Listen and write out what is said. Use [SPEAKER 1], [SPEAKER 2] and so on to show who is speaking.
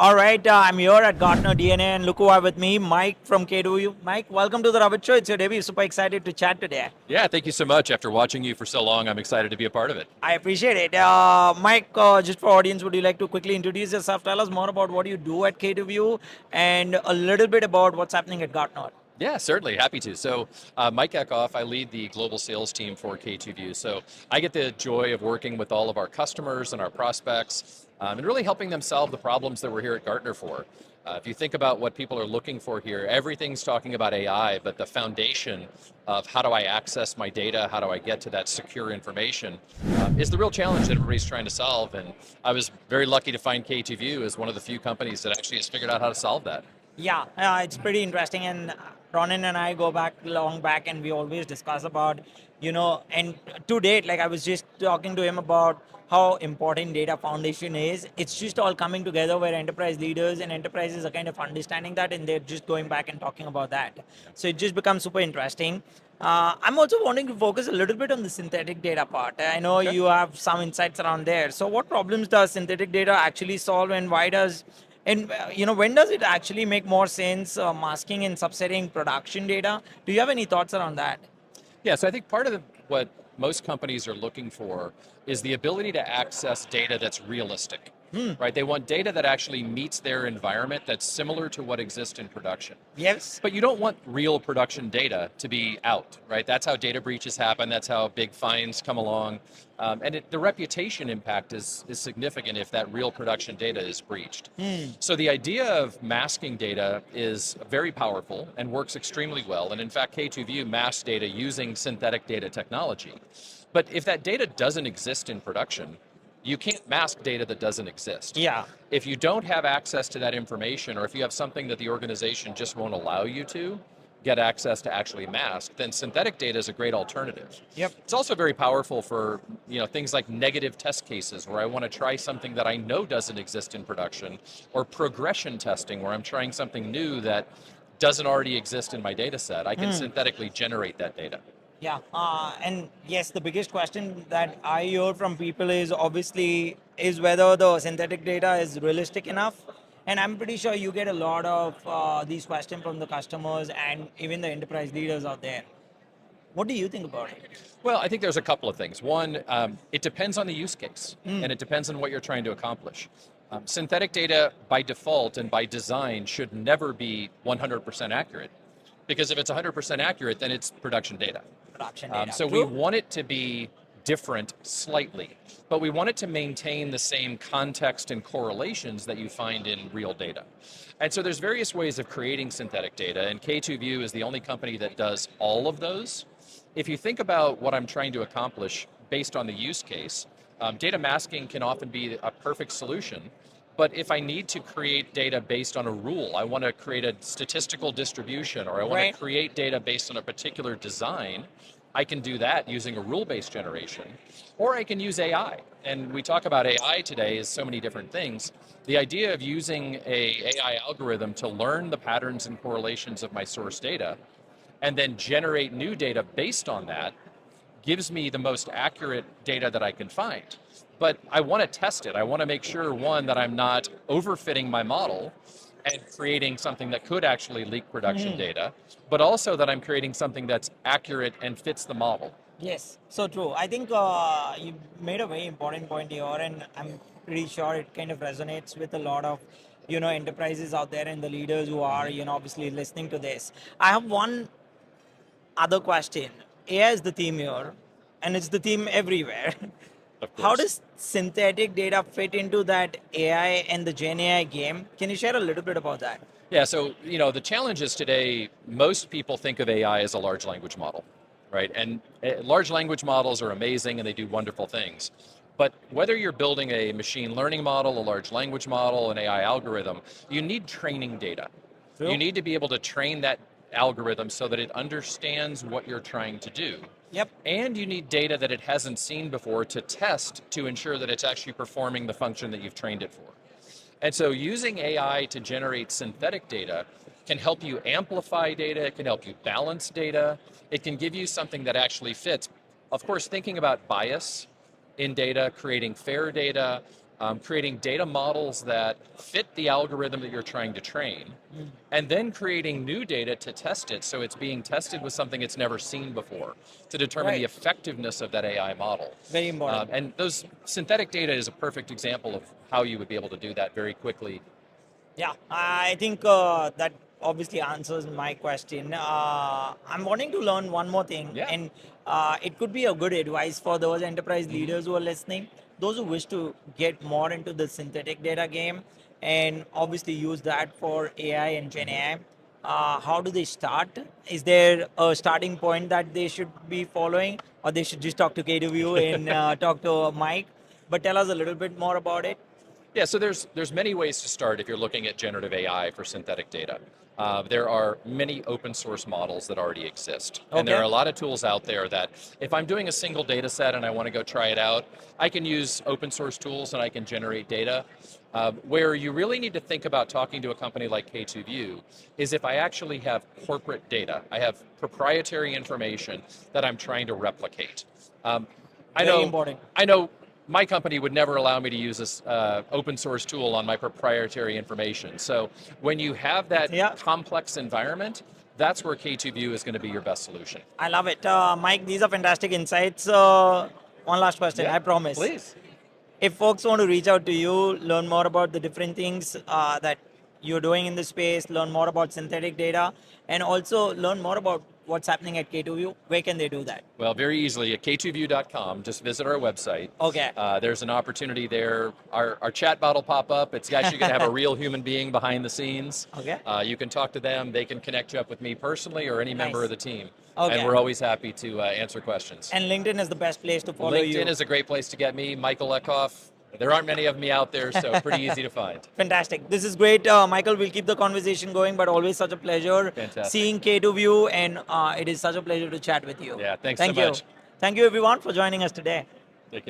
[SPEAKER 1] All right, I'm here at Gartner DNA, and look who I have with me, Mike from K2view. Mike, welcome to the Ravit Show. It's your debut. Super excited to chat today.
[SPEAKER 2] Yeah, thank you so much. After watching you for so long, I'm excited to be a part of it.
[SPEAKER 1] I appreciate it. Mike, just for audience, would you like to quickly introduce yourself? Tell us more about what you do at K2view and a little bit about what's happening at Gartner.
[SPEAKER 2] Yeah, certainly. Happy to. So, Mike Eckhoff, I lead the global sales team for K2View. So, I get the joy of working with all of our customers and our prospects and really helping them solve the problems that we're here at Gartner for. If you think about what people are looking for here, everything's talking about AI, but the foundation of how do I access my data, how do I get to that secure information, is the real challenge that everybody's trying to solve. And I was very lucky to find K2View as one of the few companies that actually has figured out how to solve that.
[SPEAKER 1] Yeah, it's pretty interesting. And Ronan and I go back long back, and we always discuss about, and to date, like I was just talking to him about how important data foundation is. It's just all coming together where enterprise leaders and enterprises are kind of understanding that, and they're just going back and talking about that. So it just becomes super interesting. I'm also wanting to focus a little bit on the synthetic data part. I know
[SPEAKER 2] Okay.
[SPEAKER 1] you have some insights around there. So, what problems does synthetic data actually solve, and why does and when does it actually make more sense masking and subsetting production data? Do you have any thoughts around that?
[SPEAKER 2] Yeah, so I think part of what most companies are looking for is the ability to access data that's realistic, right? They want data that actually meets their environment that's similar to what exists in production.
[SPEAKER 1] Yes.
[SPEAKER 2] But you don't want real production data to be out, right? That's how data breaches happen. That's how big fines come along. The reputation impact is significant if that real production data is breached. So the idea of masking data is very powerful and works extremely well. And in fact, K2View masks data using synthetic data technology. But if that data doesn't exist in production, you can't mask data that doesn't exist.
[SPEAKER 1] Yeah.
[SPEAKER 2] If you don't have access to that information, or if you have something that the organization just won't allow you to get access to actually mask, then synthetic data is a great alternative.
[SPEAKER 1] Yep.
[SPEAKER 2] It's also very powerful for things like negative test cases where I want to try something that I know doesn't exist in production, or progression testing where I'm trying something new that doesn't already exist in my data set. I can synthetically generate that data.
[SPEAKER 1] Yeah, and yes, the biggest question that I hear from people is obviously is whether the synthetic data is realistic enough. And I'm pretty sure you get a lot of these questions from the customers and even the enterprise leaders out there. What do you think about it?
[SPEAKER 2] Well, I think there's a couple of things. One, it depends on the use case, and it depends on what you're trying to accomplish. Synthetic data, by default and by design, should never be 100% accurate, because if it's 100% accurate, then it's production data.
[SPEAKER 1] Production data.
[SPEAKER 2] So we
[SPEAKER 1] True.
[SPEAKER 2] want it to be different slightly, but we want it to maintain the same context and correlations that you find in real data. And so there's various ways of creating synthetic data, and K2View is the only company that does all of those. If you think about what I'm trying to accomplish based on the use case, data masking can often be a perfect solution. But if I need to create data based on a rule, I want to create a statistical distribution, or I want
[SPEAKER 1] Right.
[SPEAKER 2] to create data based on a particular design, I can do that using a rule-based generation, or I can use AI. And we talk about AI today as so many different things. The idea of using a AI algorithm to learn the patterns and correlations of my source data and then generate new data based on that gives me the most accurate data that I can find. But I want to test it. I want to make sure, one, that I'm not overfitting my model and creating something that could actually leak production data, but also that I'm creating something that's accurate and fits the model.
[SPEAKER 1] Yes, so true. I think you made a very important point here, and I'm pretty sure it kind of resonates with a lot of, enterprises out there and the leaders who are, obviously listening to this. I have one other question. AI is the theme here, and it's the theme everywhere.
[SPEAKER 2] Of
[SPEAKER 1] How
[SPEAKER 2] course.
[SPEAKER 1] does synthetic data fit into that AI and the Gen AI game? Can you share a little bit about that?
[SPEAKER 2] Yeah, so the challenge is today, most people think of AI as a large language model, right? And large language models are amazing and they do wonderful things. But whether you're building a machine learning model, a large language model, an AI algorithm, you need training data. You
[SPEAKER 1] True.
[SPEAKER 2] need to be able to train that algorithm so that it understands what you're trying to do.
[SPEAKER 1] Yep.
[SPEAKER 2] And you need data that it hasn't seen before to test to ensure that it's actually performing the function that you've trained it for. And so using AI to generate synthetic data can help you amplify data, it can help you balance data, it can give you something that actually fits. Of course, thinking about bias in data, creating fair data, creating data models that fit the algorithm that you're trying to train, and then creating new data to test it so it's being tested with something it's never seen before to determine the
[SPEAKER 1] Right.
[SPEAKER 2] effectiveness of that AI model.
[SPEAKER 1] Very important.
[SPEAKER 2] And those synthetic data is a perfect example of how you would be able to do that very quickly.
[SPEAKER 1] Yeah, I think that obviously answers my question. I'm wanting to learn one more thing,
[SPEAKER 2] Yeah.
[SPEAKER 1] and it could be a good advice for those enterprise leaders who are listening, those who wish to get more into the synthetic data game, and obviously use that for AI and Gen AI. How do they start? Is there a starting point that they should be following, or they should just talk to K2view and talk to Mike? But tell us a little bit more about it.
[SPEAKER 2] Yeah, so there's many ways to start if you're looking at generative AI for synthetic data. There are many open source models that already exist. And there are
[SPEAKER 1] Okay.
[SPEAKER 2] a lot of tools out there that if I'm doing a single data set and I want to go try it out, I can use open source tools and I can generate data. Where you really need to think about talking to a company like K2view is if I actually have corporate data. I have proprietary information that I'm trying to replicate. Um, I
[SPEAKER 1] Very
[SPEAKER 2] know,
[SPEAKER 1] important.
[SPEAKER 2] I know my company would never allow me to use this open source tool on my proprietary information. So when you have that
[SPEAKER 1] Yeah.
[SPEAKER 2] complex environment, that's where K2view is going to be your best solution.
[SPEAKER 1] I love it. Mike, these are fantastic insights. One last question,
[SPEAKER 2] Yeah,
[SPEAKER 1] I promise.
[SPEAKER 2] please.
[SPEAKER 1] If folks want to reach out to you, learn more about the different things that you're doing in the space, learn more about synthetic data, and also learn more about what's happening at K2View, where can they do that?
[SPEAKER 2] Well, very easily at k2view.com. Just visit our website.
[SPEAKER 1] Okay.
[SPEAKER 2] There's an opportunity there. Our chat bot will pop up. It's actually going to have a real human being behind the scenes.
[SPEAKER 1] Okay.
[SPEAKER 2] You can talk to them. They can connect you up with me personally or any member
[SPEAKER 1] Nice.
[SPEAKER 2] of the team.
[SPEAKER 1] Okay.
[SPEAKER 2] And we're always happy to answer questions.
[SPEAKER 1] And LinkedIn is the best place to follow you.
[SPEAKER 2] LinkedIn is a great place to get me, Michael Eckhoff. There aren't many of me out there, so pretty easy to find.
[SPEAKER 1] Fantastic. This is great, Michael. We'll keep the conversation going, but always such a pleasure
[SPEAKER 2] Fantastic.
[SPEAKER 1] seeing K2View, and it is such a pleasure to chat with you.
[SPEAKER 2] Yeah, thanks
[SPEAKER 1] Thank
[SPEAKER 2] so
[SPEAKER 1] you.
[SPEAKER 2] much.
[SPEAKER 1] Thank you, everyone, for joining us today.
[SPEAKER 2] Take care.